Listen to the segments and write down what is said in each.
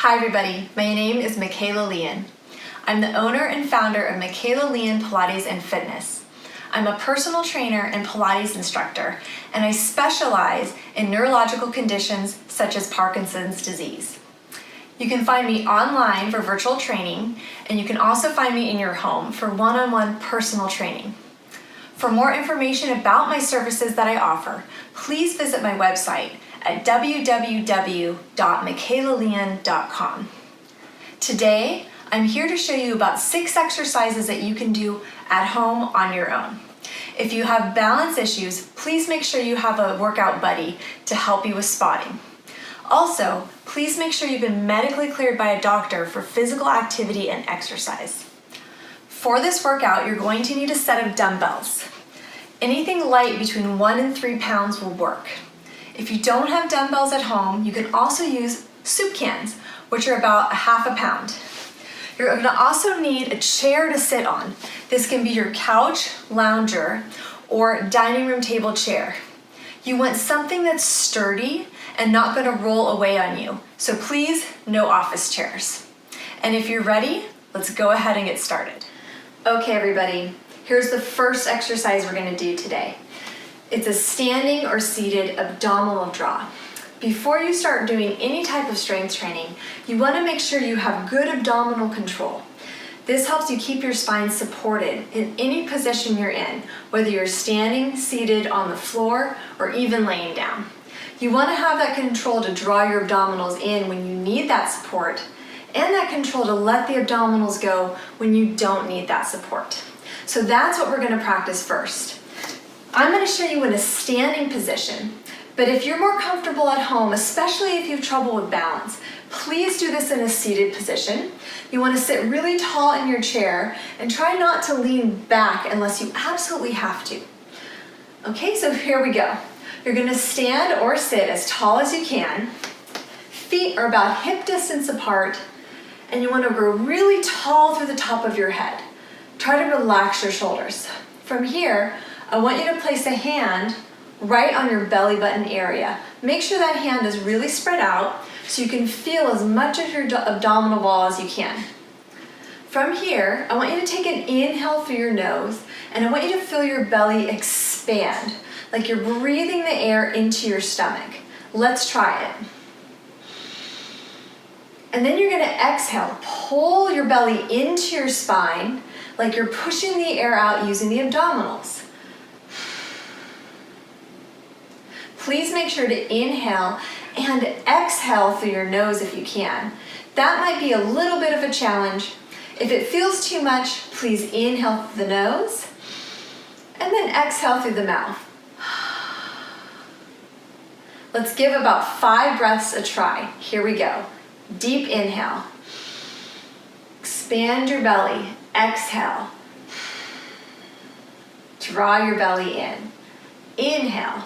Hi everybody, my name is Michaela Lien. I'm the owner and founder of Michaela Lien Pilates and Fitness. I'm a personal trainer and Pilates instructor, and I specialize in neurological conditions such as Parkinson's disease. You can find me online for virtual training, and you can also find me in your home for one-on-one personal training. For more information about my services that I offer, please visit my website at www.michaelalien.com. Today, I'm here to show you about 6 exercises that you can do at home on your own. If you have balance issues, please make sure you have a workout buddy to help you with spotting. Also, please make sure you've been medically cleared by a doctor for physical activity and exercise. For this workout, you're going to need a set of dumbbells. Anything light between 1 and 3 pounds will work. If you don't have dumbbells at home, you can also use soup cans, which are about ½ a pound. You're going to also need a chair to sit on. This can be your couch, lounger, or dining room table chair. You want something that's sturdy and not going to roll away on you. So please, no office chairs. And if you're ready, let's go ahead and get started. Okay, everybody, here's the first exercise we're going to do today. It's a standing or seated abdominal draw. Before you start doing any type of strength training, you want to make sure you have good abdominal control. This helps you keep your spine supported in any position you're in, whether you're standing, seated, on the floor, or even laying down. You want to have that control to draw your abdominals in when you need that support, and that control to let the abdominals go when you don't need that support. So that's what we're going to practice first. I'm going to show you in a standing position, but if you're more comfortable at home, especially if you have trouble with balance, please do this in a seated position. You want to sit really tall in your chair and try not to lean back unless you absolutely have to. Okay, so here we go. You're going to stand or sit as tall as you can. Feet are about hip distance apart, and you want to grow really tall through the top of your head. Try to relax your shoulders. From here, I want you to place a hand right on your belly button area. Make sure that hand is really spread out so you can feel as much of your abdominal wall as you can. From here, I want you to take an inhale through your nose, and I want you to feel your belly expand, like you're breathing the air into your stomach. Let's try it. And then you're going to exhale. Pull your belly into your spine, like you're pushing the air out using the abdominals. Please make sure to inhale and exhale through your nose if you can. That might be a little bit of a challenge. If it feels too much, please inhale through the nose and then exhale through the mouth. Let's give about 5 breaths a try. Here we go. Deep inhale. Expand your belly. Exhale. Draw your belly in. Inhale.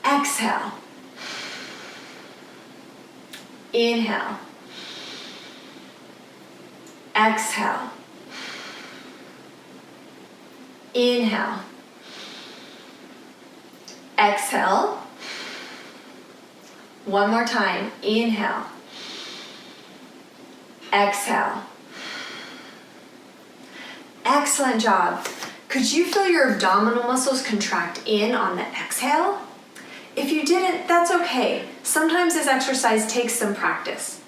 Exhale. Inhale. Exhale. Inhale. Exhale. One more time. Inhale. Exhale. Excellent job. Could you feel your abdominal muscles contract in on the exhale? If you didn't, that's okay. Sometimes this exercise takes some practice.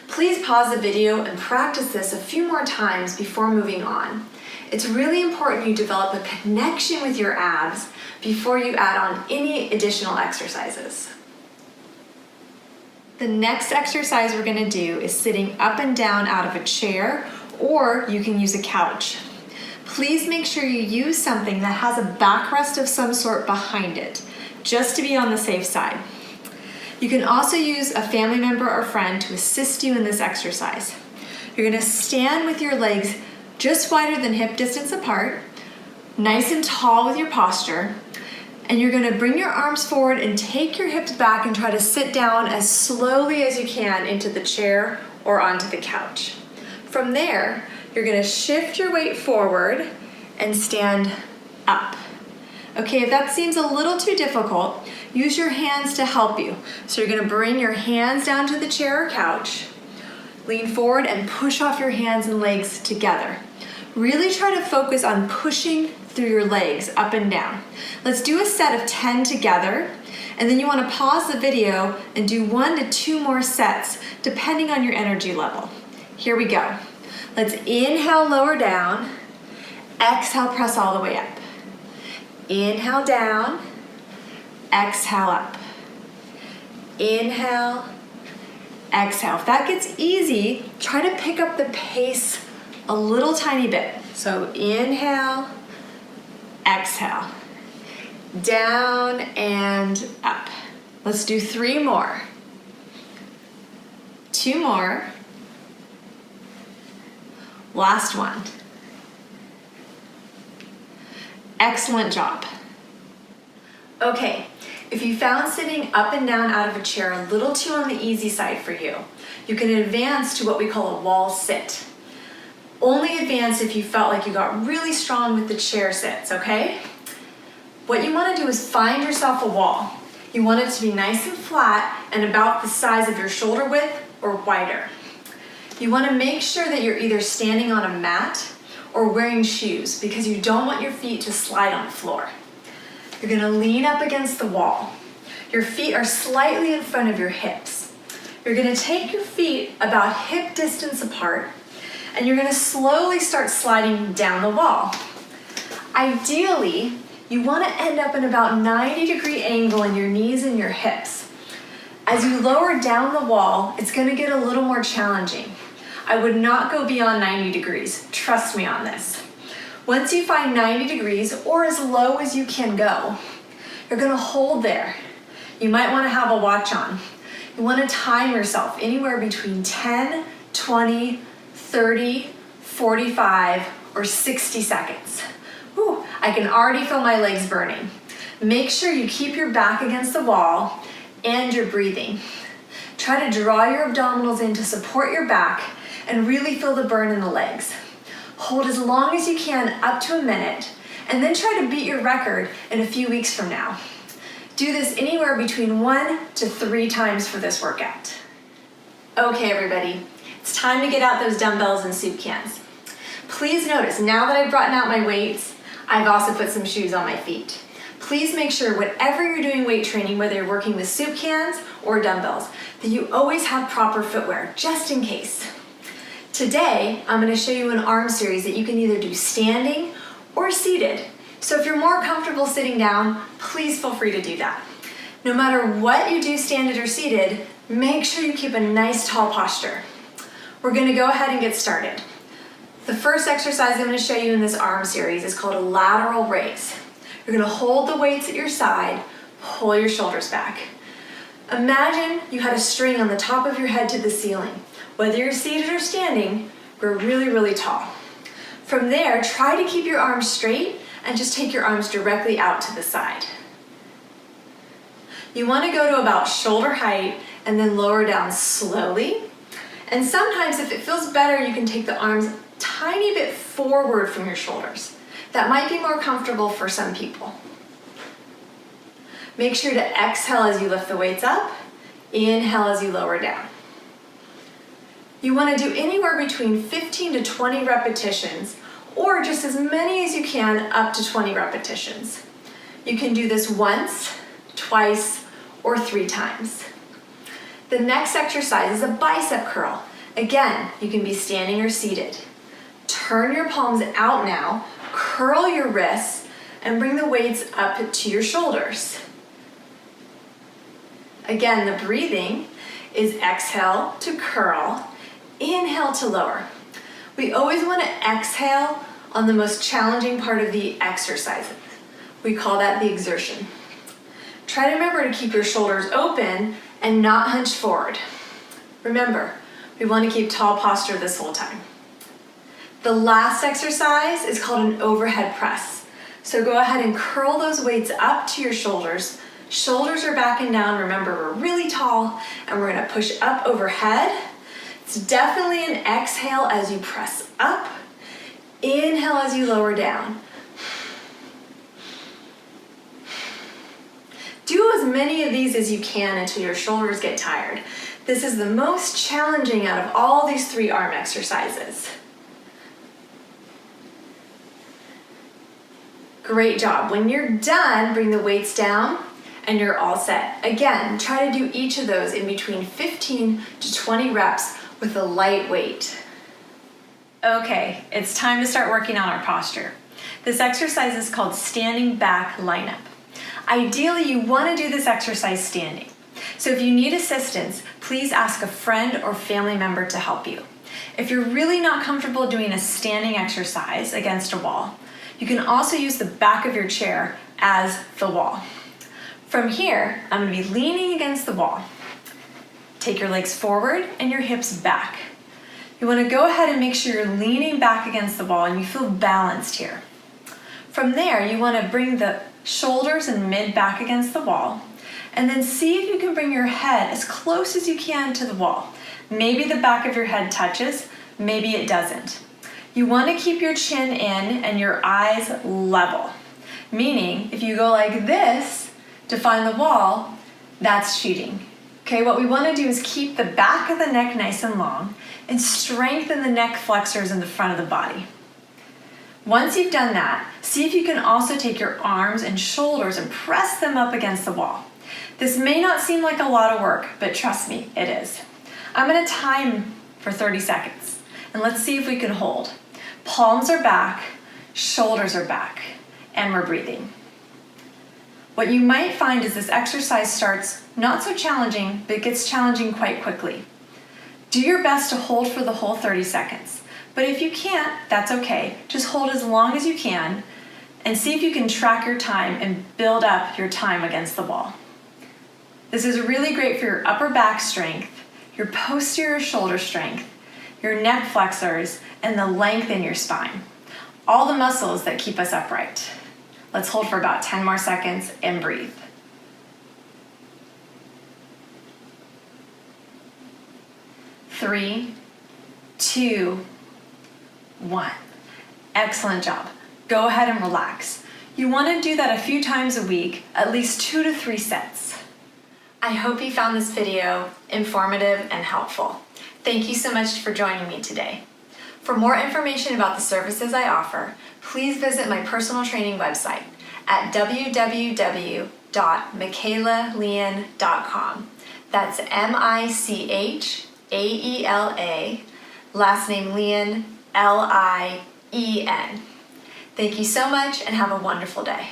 Please pause the video and practice this a few more times before moving on. It's really important you develop a connection with your abs before you add on any additional exercises. The next exercise we're going to do is sitting up and down out of a chair, or you can use a couch. Please make sure you use something that has a backrest of some sort behind it, just to be on the safe side. You can also use a family member or friend to assist you in this exercise. You're going to stand with your legs just wider than hip distance apart, nice and tall with your posture, and you're going to bring your arms forward and take your hips back and try to sit down as slowly as you can into the chair or onto the couch. From there, you're going to shift your weight forward and stand up. Okay, if that seems a little too difficult, use your hands to help you. So you're gonna bring your hands down to the chair or couch, lean forward and push off your hands and legs together. Really try to focus on pushing through your legs up and down. Let's do a set of 10 together, and then you wanna pause the video and do 1 to 2 more sets, depending on your energy level. Here we go. Let's inhale, lower down. Exhale, press all the way up. Inhale down, exhale up. Inhale, exhale. If that gets easy, try to pick up the pace a little tiny bit. So inhale, exhale. Down and up. Let's do 3 more. 2 more. Last one. Excellent job. Okay, if you found sitting up and down out of a chair a little too on the easy side for you, you can advance to what we call a wall sit. Only advance if you felt like you got really strong with the chair sits, okay? What you want to do is find yourself a wall. You want it to be nice and flat and about the size of your shoulder width or wider. You want to make sure that you're either standing on a mat or wearing shoes because you don't want your feet to slide on the floor. You're going to lean up against the wall. Your feet are slightly in front of your hips. You're going to take your feet about hip distance apart and you're going to slowly start sliding down the wall. Ideally, you want to end up in about 90-degree angle in your knees and your hips. As you lower down the wall, it's going to get a little more challenging. I would not go beyond 90 degrees. Trust me on this. Once you find 90 degrees or as low as you can go, you're going to hold there. You might want to have a watch on. You want to time yourself anywhere between 10, 20, 30, 45, or 60 seconds. Whew, I can already feel my legs burning. Make sure you keep your back against the wall and you're breathing. Try to draw your abdominals in to support your back and really feel the burn in the legs. Hold as long as you can, up to a minute, and then try to beat your record in a few weeks from now. Do this anywhere between 1 to 3 times for this workout. Okay, everybody, it's time to get out those dumbbells and soup cans. Please notice, now that I've brought out my weights, I've also put some shoes on my feet. Please make sure whatever you're doing weight training, whether you're working with soup cans or dumbbells, that you always have proper footwear, just in case. Today, I'm going to show you an arm series that you can either do standing or seated. So if you're more comfortable sitting down, please feel free to do that. No matter what you do, standing or seated, make sure you keep a nice tall posture. We're going to go ahead and get started. The first exercise I'm going to show you in this arm series is called a lateral raise. You're going to hold the weights at your side, pull your shoulders back. Imagine you had a string on the top of your head to the ceiling. Whether you're seated or standing, grow really, really tall. From there, try to keep your arms straight and just take your arms directly out to the side. You want to go to about shoulder height and then lower down slowly. And sometimes if it feels better, you can take the arms a tiny bit forward from your shoulders. That might be more comfortable for some people. Make sure to exhale as you lift the weights up, inhale as you lower down. You want to do anywhere between 15 to 20 repetitions, or just as many as you can, up to 20 repetitions. You can do this once, twice, or 3 times. The next exercise is a bicep curl. Again, you can be standing or seated. Turn your palms out now, curl your wrists, and bring the weights up to your shoulders. Again, the breathing is exhale to curl, inhale to lower. We always want to exhale on the most challenging part of the exercise. We call that the exertion. Try to remember to keep your shoulders open and not hunch forward. Remember, we want to keep tall posture this whole time. The last exercise is called an overhead press. So go ahead and curl those weights up to your shoulders. Shoulders are back and down. Remember, we're really tall and we're going to push up overhead. It's definitely an exhale as you press up, inhale as you lower down. Do as many of these as you can until your shoulders get tired. This is the most challenging out of all these 3 arm exercises. Great job. When you're done, bring the weights down and you're all set. Again, try to do each of those in between 15 to 20 reps with a light weight. Okay, it's time to start working on our posture. This exercise is called standing back lineup. Ideally, you want to do this exercise standing. So if you need assistance, please ask a friend or family member to help you. If you're really not comfortable doing a standing exercise against a wall, you can also use the back of your chair as the wall. From here, I'm going to be leaning against the wall. Take your legs forward and your hips back. You want to go ahead and make sure you're leaning back against the wall and you feel balanced here. From there, you want to bring the shoulders and mid back against the wall, and then see if you can bring your head as close as you can to the wall. Maybe the back of your head touches, maybe it doesn't. You want to keep your chin in and your eyes level, meaning if you go like this to find the wall, that's cheating. Okay, what we want to do is keep the back of the neck nice and long and strengthen the neck flexors in the front of the body. Once you've done that, see if you can also take your arms and shoulders and press them up against the wall. This may not seem like a lot of work, but trust me, it is. I'm going to time for 30 seconds, and let's see if we can hold. Palms are back, shoulders are back, and we're breathing. What you might find is this exercise starts not so challenging, but it gets challenging quite quickly. Do your best to hold for the whole 30 seconds. But if you can't, that's okay. Just hold as long as you can and see if you can track your time and build up your time against the wall. This is really great for your upper back strength, your posterior shoulder strength, your neck flexors, and the length in your spine. All the muscles that keep us upright. Let's hold for about 10 more seconds and breathe. Three, 2, 1. Excellent job. Go ahead and relax. You want to do that a few times a week, at least 2 to 3 sets. I hope you found this video informative and helpful. Thank you so much for joining me today. For more information about the services I offer, please visit my personal training website at www.michaelalien.com. That's MICHAELA, last name Lien, LIEN. Thank you so much and have a wonderful day.